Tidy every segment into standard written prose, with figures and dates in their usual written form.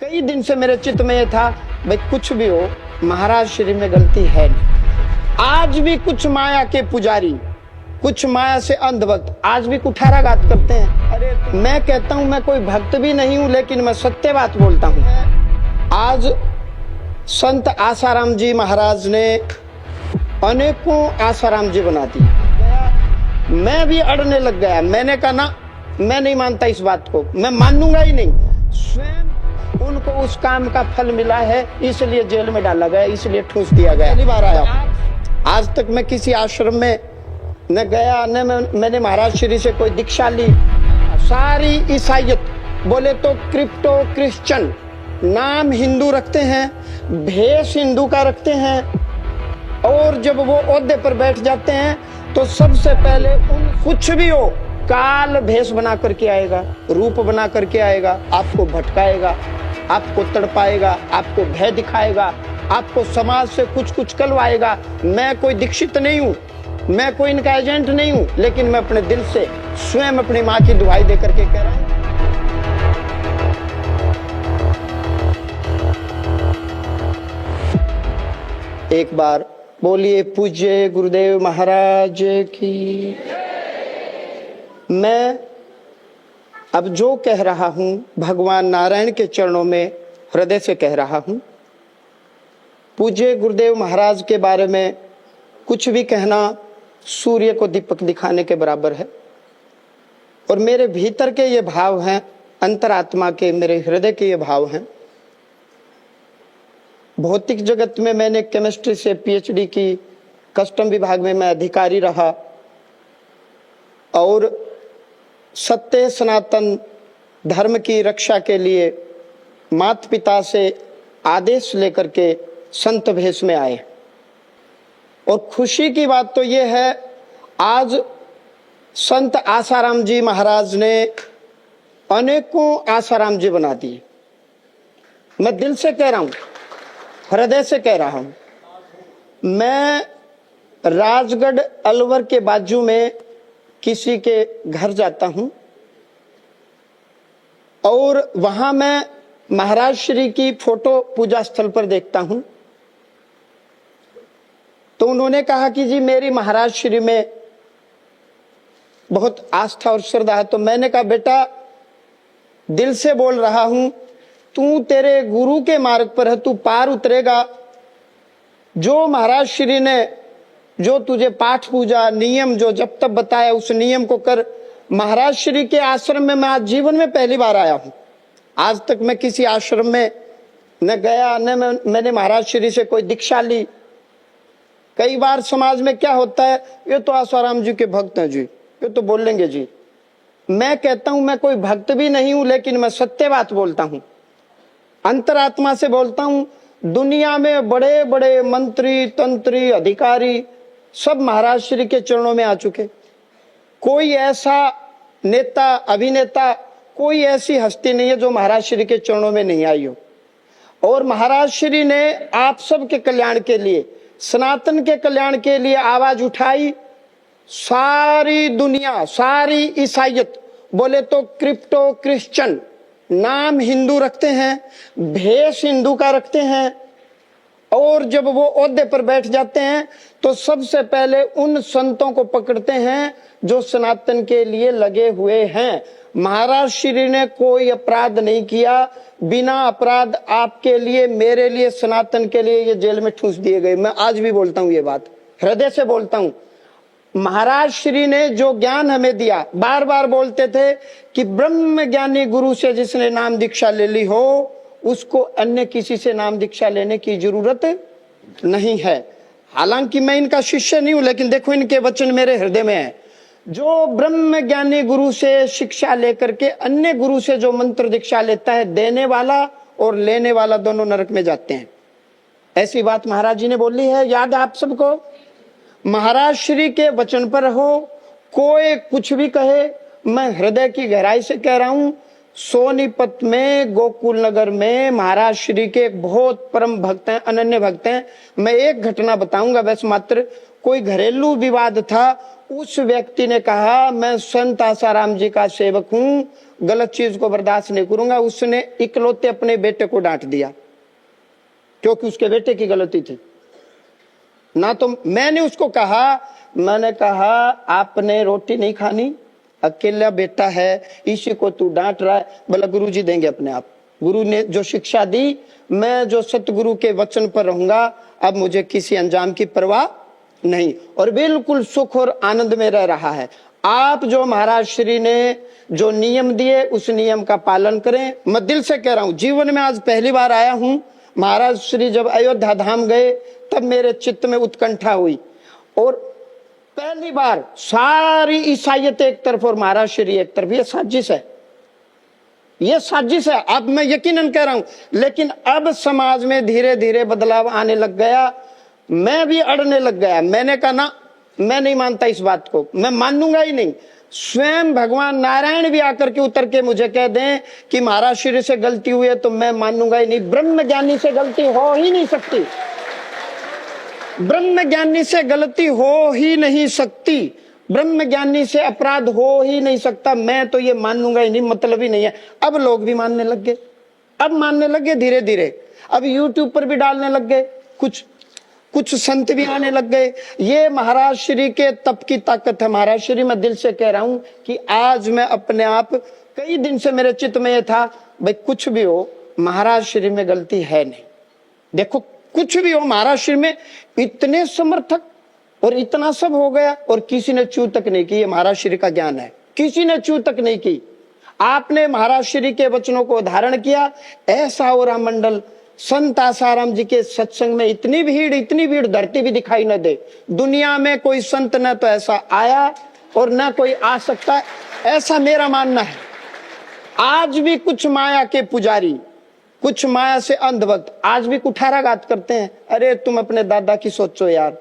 कई दिन से मेरे चित्त में ये था, भाई कुछ भी हो महाराज श्री में गलती है नहीं। आज भी कुछ माया के पुजारी, कुछ माया से अंधभक्त आज भी कुठाराघात करते हैं। अरे मैं कहता हूं मैं कोई भक्त भी नहीं हूं, लेकिन मैं सत्य बात बोलता हूं। आज संत आसाराम जी महाराज ने अनेकों आसाराम जी बना दिए। मैं भी अड़ने लग गया। मैंने कहा ना, मैं नहीं मानता इस बात को, मैं मानूंगा ही नहीं। स्वयं उनको उस काम का फल मिला है, इसलिए जेल में डाला गया, इसलिए ठूस दिया गया। पहली बार आया, आज तक मैं किसी आश्रम में न गया, न मैंने महाराज श्री से कोई दीक्षा ली। सारी ईसाइयत बोले तो क्रिप्टो क्रिश्चियन, नाम हिंदू रखते हैं, भेष हिंदू का रखते हैं, और जब वो ओहदे पर बैठ जाते हैं तो सबसे पहले उन कुछ भी हो काल भेष बना करके आएगा, रूप बना करके आएगा, आपको भटकाएगा, आपको तड़पाएगा, आपको भय दिखाएगा, आपको समाज से कुछ कलवाएगा। मैं कोई दीक्षित नहीं हूँ, मैं कोई इनका एजेंट नहीं हूँ, लेकिन मैं अपने दिल से स्वयं अपनी माँ की दुहाई दे करके कह रहा हूँ। एक बार बोलिए पूज्य गुरुदेव महाराज की। मैं अब जो कह रहा हूं भगवान नारायण के चरणों में हृदय से कह रहा हूं। पूज्य गुरुदेव महाराज के बारे में कुछ भी कहना सूर्य को दीपक दिखाने के बराबर है। और मेरे भीतर के ये भाव हैं, अंतरात्मा के, मेरे हृदय के ये भाव हैं। भौतिक जगत में मैंने केमिस्ट्री से पीएचडी की, कस्टम विभाग में मैं अधिकारी रहा, और सत्य सनातन धर्म की रक्षा के लिए माता पिता से आदेश लेकर के संत भेष में आए। और खुशी की बात तो ये है, आज संत आसाराम जी महाराज ने अनेकों आसाराम जी बना दिए। मैं दिल से कह रहा हूं, हृदय से कह रहा हूं। मैं राजगढ़ अलवर के बाजू में किसी के घर जाता हूं, और वहां मैं महाराज श्री की फोटो पूजा स्थल पर देखता हूं। तो उन्होंने कहा कि जी मेरी महाराज श्री में बहुत आस्था और श्रद्धा है। तो मैंने कहा बेटा दिल से बोल रहा हूं, तू तेरे गुरु के मार्ग पर है, तू पार उतरेगा। जो महाराज श्री ने जो तुझे पाठ पूजा नियम जो जब तक बताया उस नियम को कर। महाराज श्री के आश्रम में मैं आज जीवन में पहली बार आया हूं। आज तक मैं किसी आश्रम में न गया, न मैंने महाराज श्री से कोई दीक्षा ली। कई बार समाज में क्या होता है, ये तो आसाराम जी के भक्त हैं जी, ये तो बोलेंगे जी। मैं कहता हूं मैं कोई भक्त भी नहीं हूं, लेकिन मैं सत्य बात बोलता हूं, अंतरात्मा से बोलता हूं। दुनिया में बड़े बड़े मंत्री तंत्री अधिकारी सब महाराज श्री के चरणों में आ चुके। कोई ऐसा नेता अभिनेता, कोई ऐसी हस्ती नहीं है जो महाराज श्री के चरणों में नहीं आई हो। और महाराज श्री ने आप सब के कल्याण के लिए, सनातन के कल्याण के लिए आवाज उठाई। सारी दुनिया, सारी ईसाइयत बोले तो क्रिप्टो क्रिश्चियन, नाम हिंदू रखते हैं, भेष हिंदू का रखते हैं, और जब वो ओहदे पर बैठ जाते हैं तो सबसे पहले उन संतों को पकड़ते हैं जो सनातन के लिए लगे हुए हैं। महाराज श्री ने कोई अपराध नहीं किया, बिना अपराध आपके लिए, मेरे लिए, सनातन के लिए ये जेल में ठूस दिए गए। मैं आज भी बोलता हूँ ये बात, हृदय से बोलता हूँ। महाराज श्री ने जो ज्ञान हमें दिया, बार बार बोलते थे कि ब्रह्म ज्ञानी गुरु से जिसने नाम दीक्षा ले ली हो उसको अन्य किसी से नाम दीक्षा लेने की जरूरत नहीं है। हालांकि मैं इनका शिष्य नहीं हूं, लेकिन देखो इनके वचन मेरे हृदय में है। जो ब्रह्म ज्ञानी गुरु से शिक्षा लेकर के अन्य गुरु से जो मंत्र दीक्षा लेता है, देने वाला और लेने वाला दोनों नरक में जाते हैं। ऐसी बात महाराज जी ने बोली है, याद है आप सबको। महाराज श्री के वचन पर हो, कोई कुछ भी कहे, मैं हृदय की गहराई से कह रहा हूं। सोनीपत में गोकुल नगर में महाराज श्री के एक बहुत परम भक्त हैं, अनन्य भक्त हैं। मैं एक घटना बताऊंगा बस मात्र। कोई घरेलू विवाद था, उस व्यक्ति ने कहा मैं संत आसाराम जी का सेवक हूं, गलत चीज को बर्दाश्त नहीं करूंगा। उसने इकलौते अपने बेटे को डांट दिया क्योंकि उसके बेटे की गलती थी ना। तो मैंने उसको कहा, मैंने कहा आपने रोटी नहीं खानी, अकेला बेटा है, इसी को तू डांट रहा है। बोला गुरुजी देंगे अपने आप। गुरु ने जो शिक्षा दी, मैं जो सतगुरु के वचन पर रहूंगा, अब मुझे किसी अंजाम की परवाह नहीं, और बिल्कुल सुख और आनंद में रह रहा है। आप जो महाराज श्री ने जो नियम दिए उस नियम का पालन करें। मैं दिल से कह रहा हूं, जीवन में आज पहली बार आया हूं। महाराज श्री जब अयोध्या धाम गए तब मेरे चित्त में उत्कंठा हुई, और पहली बार सारी ईसाइयत एक तरफ और महाराज श्री एक तरफ। ये साजिश है, ये साजिश है। अब मैं यकीनन कह रहा हूं, लेकिन अब समाज में धीरे धीरे बदलाव आने लग गया। मैं भी अड़ने लग गया। मैंने कहा ना, मैं नहीं मानता इस बात को, मैं मानूंगा ही नहीं। स्वयं भगवान नारायण भी आकर के उतर के मुझे कह दें कि महाराज श्री से गलती हुई है तो मैं मानूंगा ही नहीं। ब्रह्म ज्ञानी से गलती हो ही नहीं सकती, ब्रह्म ज्ञानी से गलती हो ही नहीं सकती, ब्रह्म ज्ञानी से अपराध हो ही नहीं सकता। मैं तो ये मानूंगा ही नहीं, मतलब ही नहीं है। अब लोग भी मानने लग गए, अब मानने लग गए धीरे धीरे। अब यूट्यूब पर भी डालने लग गए, कुछ संत भी आने लग गए। ये महाराज श्री के तप की ताकत है। महाराज श्री, मैं दिल से कह रहा हूं कि आज मैं अपने आप, कई दिन से मेरे चित्त में ये था, भाई कुछ भी हो महाराज श्री में गलती है नहीं। देखो कुछ भी हो महाराज श्री में इतने समर्थक और इतना सब हो गया, और किसी ने चू तक नहीं की। ये महाराज श्री का ज्ञान है, किसी ने चू तक नहीं की। आपने महाराज श्री के वचनों को धारण किया। ऐसा और मंडल संत आसाराम जी के सत्संग में इतनी भीड़ धरती भी दिखाई न दे। दुनिया में कोई संत न तो ऐसा आया और न कोई आ सकता, ऐसा मेरा मानना है। आज भी कुछ माया के पुजारी, कुछ माया से अंधभक्त आज भी कुठाराघात करते हैं। अरे तुम अपने दादा की सोचो यार,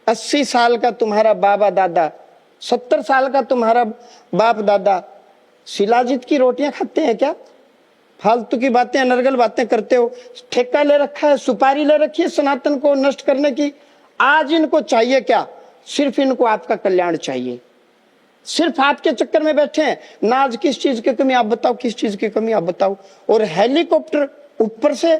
80 साल का तुम्हारा बाबा दादा, 70 साल का तुम्हारा बाप दादा शिलाजीत की रोटियां खाते हैं क्या? फालतू की बातें, अनर्गल बातें करते हो। ठेका ले रखा है, सुपारी ले रखी है सनातन को नष्ट करने की। आज इनको चाहिए क्या? सिर्फ इनको आपका कल्याण चाहिए। सिर्फ आपके चक्कर में बैठे हैं ना। आज किस चीज की कमी आप बताओ, किस चीज की कमी आप बताओ। और हेलीकॉप्टर ऊपर से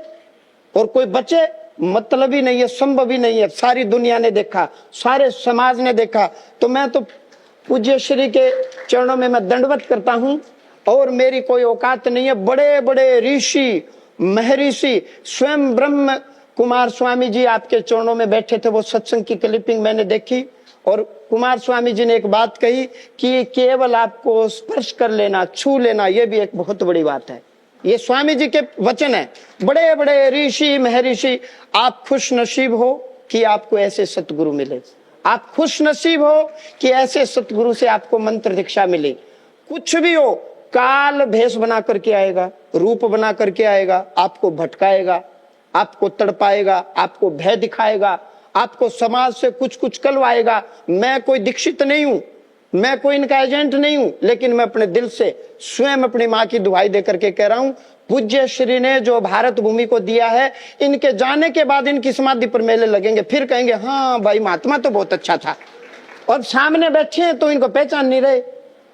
और कोई बचे, मतलब ही नहीं है, संभव ही नहीं है। सारी दुनिया ने देखा, सारे समाज ने देखा। तो मैं तो पूज्य श्री के चरणों में मैं दंडवत करता हूं, और मेरी कोई औकात नहीं है। बड़े बड़े ऋषि महर्षि, स्वयं ब्रह्म कुमार स्वामी जी आपके चरणों में बैठे थे। वो सत्संग की क्लिपिंग मैंने देखी, और कुमार स्वामी जी ने एक बात कही कि केवल आपको स्पर्श कर लेना, छू लेना, यह भी एक बहुत बड़ी बात है। ये स्वामी जी के वचन है। बड़े बड़े ऋषि महर्षि, आप खुश नसीब हो कि आपको ऐसे सतगुरु मिले। आप खुश नसीब हो कि ऐसे सतगुरु से आपको मंत्र दीक्षा मिले। कुछ भी हो, काल भेष बना करके आएगा, रूप बना करके आएगा, आपको भटकाएगा, आपको तड़पाएगा, आपको भय दिखाएगा, आपको समाज से कुछ कलवाएगा। मैं कोई दीक्षित नहीं हूं, मैं कोई इनका एजेंट नहीं हूं, लेकिन मैं अपने दिल से स्वयं अपनी मां की दुहाई दे करके कह रहा हूं, पूज्य श्री ने जो भारत भूमि को दिया है, इनके जाने के बाद इनकी समाधि पर मेले लगेंगे। फिर कहेंगे हाँ भाई महात्मा तो बहुत अच्छा था, और सामने बैठे हैं तो इनको पहचान नहीं रहे।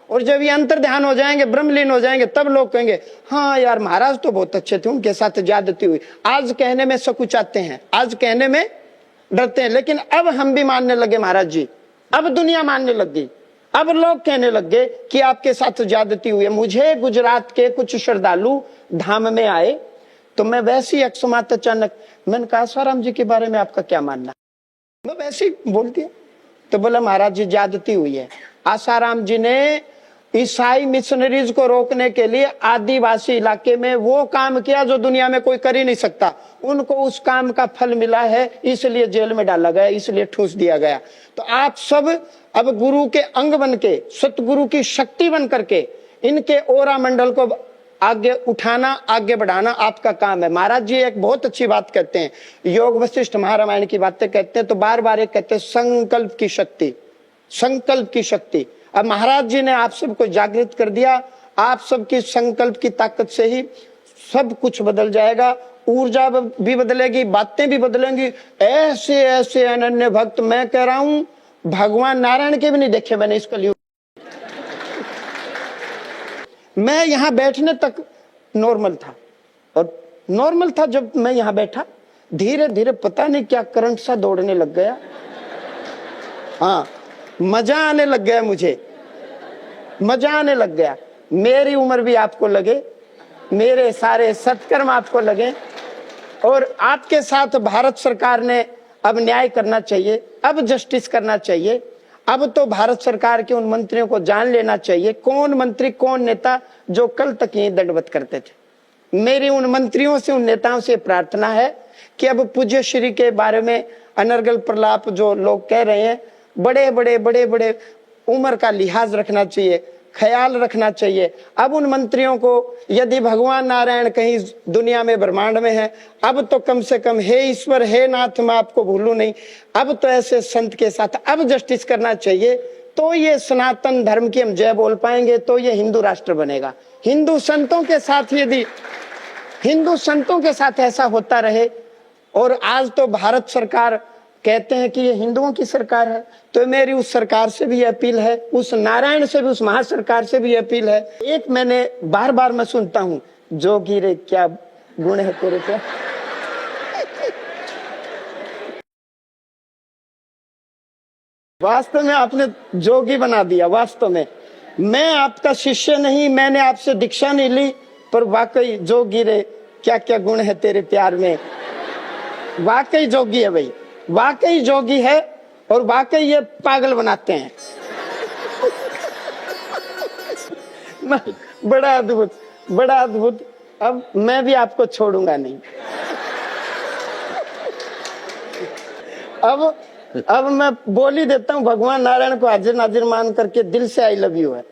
और जब ये अंतर ध्यान हो जाएंगे, ब्रह्मलीन हो जाएंगे, तब लोग कहेंगे हाँ यार महाराज तो बहुत अच्छे थे, उनके साथ ज्यादती हुई। आज कहने में सकुचाते हैं, आज कहने में डरते हैं, लेकिन अब हम भी मानने लगे महाराज जी। अब दुनिया मानने लग गई, अब लोग कहने लग गए कि आपके साथ ज्यादती हुई है। मुझे गुजरात के कुछ श्रद्धालु धाम में आए, तो मैं वैसे ही अकस्मात अचानक, मैंने कहा आसाराम जी के बारे में आपका क्या मानना? मैं वैसे ही बोल दिया। तो बोला महाराज जी ज्यादती हुई है। आसाराम जी ने ईसाई मिशनरीज को रोकने के लिए आदिवासी इलाके में वो काम किया जो दुनिया में कोई कर ही नहीं सकता। उनको उस काम का फल मिला है, इसलिए जेल में डाला गया, इसलिए ठूस दिया गया। तो आप सब अब गुरु के अंग बन के, सतगुरु की शक्ति बन करके इनके ओरा मंडल को आगे उठाना, आगे बढ़ाना आपका काम है। महाराज जी एक बहुत अच्छी बात कहते हैं, योग वशिष्ठ महारामायण की बातें कहते हैं, तो बार बार एक कहते हैं संकल्प की शक्ति, संकल्प की शक्ति। अब महाराज जी ने आप सबको जागृत कर दिया। आप सबकी संकल्प की ताकत से ही सब कुछ बदल जाएगा। ऊर्जा भी बदलेगी, बातें भी बदलेंगी। ऐसे ऐसे अनन्य भक्त मैं कह रहा हूं भगवान नारायण के भी नहीं देखे मैंने इस कलयुग। मैं यहाँ बैठने तक नॉर्मल था, और नॉर्मल था जब मैं यहाँ बैठा, धीरे धीरे पता नहीं क्या करंट सा दौड़ने लग गया। हाँ, मजा आने लग गया, मुझे मजा आने लग गया। मेरी उम्र भी आपको लगे, मेरे सारे सत्कर्म आपको लगे, और आपके साथ भारत सरकार ने अब न्याय करना चाहिए, अब जस्टिस करना चाहिए। अब तो भारत सरकार के उन मंत्रियों को जान लेना चाहिए, कौन मंत्री कौन नेता जो कल तक यही दंडवत करते थे। मेरी उन मंत्रियों से, उन नेताओं से प्रार्थना है कि अब पूज्य श्री के बारे में अनर्गल प्रलाप जो लोग कह रहे हैं, बड़े बड़े उम्र का लिहाज रखना चाहिए, ख्याल रखना चाहिए। अब उन मंत्रियों को, यदि भगवान नारायण कहीं दुनिया में ब्रह्मांड में है, अब तो कम से कम हे ईश्वर, हे नाथ, मैं आपको भूलूं नहीं, अब तो ऐसे संत के साथ अब जस्टिस करना चाहिए। तो ये सनातन धर्म की हम जय बोल पाएंगे, तो ये हिंदू राष्ट्र बनेगा। हिंदू संतों के साथ, यदि हिंदू संतों के साथ ऐसा होता रहे, और आज तो भारत सरकार कहते हैं कि ये हिंदुओं की सरकार है, तो मेरी उस सरकार से भी अपील है, उस नारायण से भी, उस महासरकार से भी अपील है। एक मैंने बार बार मैं सुनता हूं, जोगी रे क्या गुण है तेरे पे। वास्तव में आपने जोगी बना दिया। वास्तव में मैं आपका शिष्य नहीं, मैंने आपसे दीक्षा नहीं ली, पर वाकई जोगी रे क्या क्या गुण है तेरे प्यार में। वाकई जोगी है भाई, वाकई जोगी है, और वाकई ये पागल बनाते हैं। बड़ा अद्भुत, बड़ा अद्भुत। अब मैं भी आपको छोड़ूंगा नहीं। अब मैं बोल ही देता हूं, भगवान नारायण को हाजिर नाजिर मान करके दिल से आई लव यू है।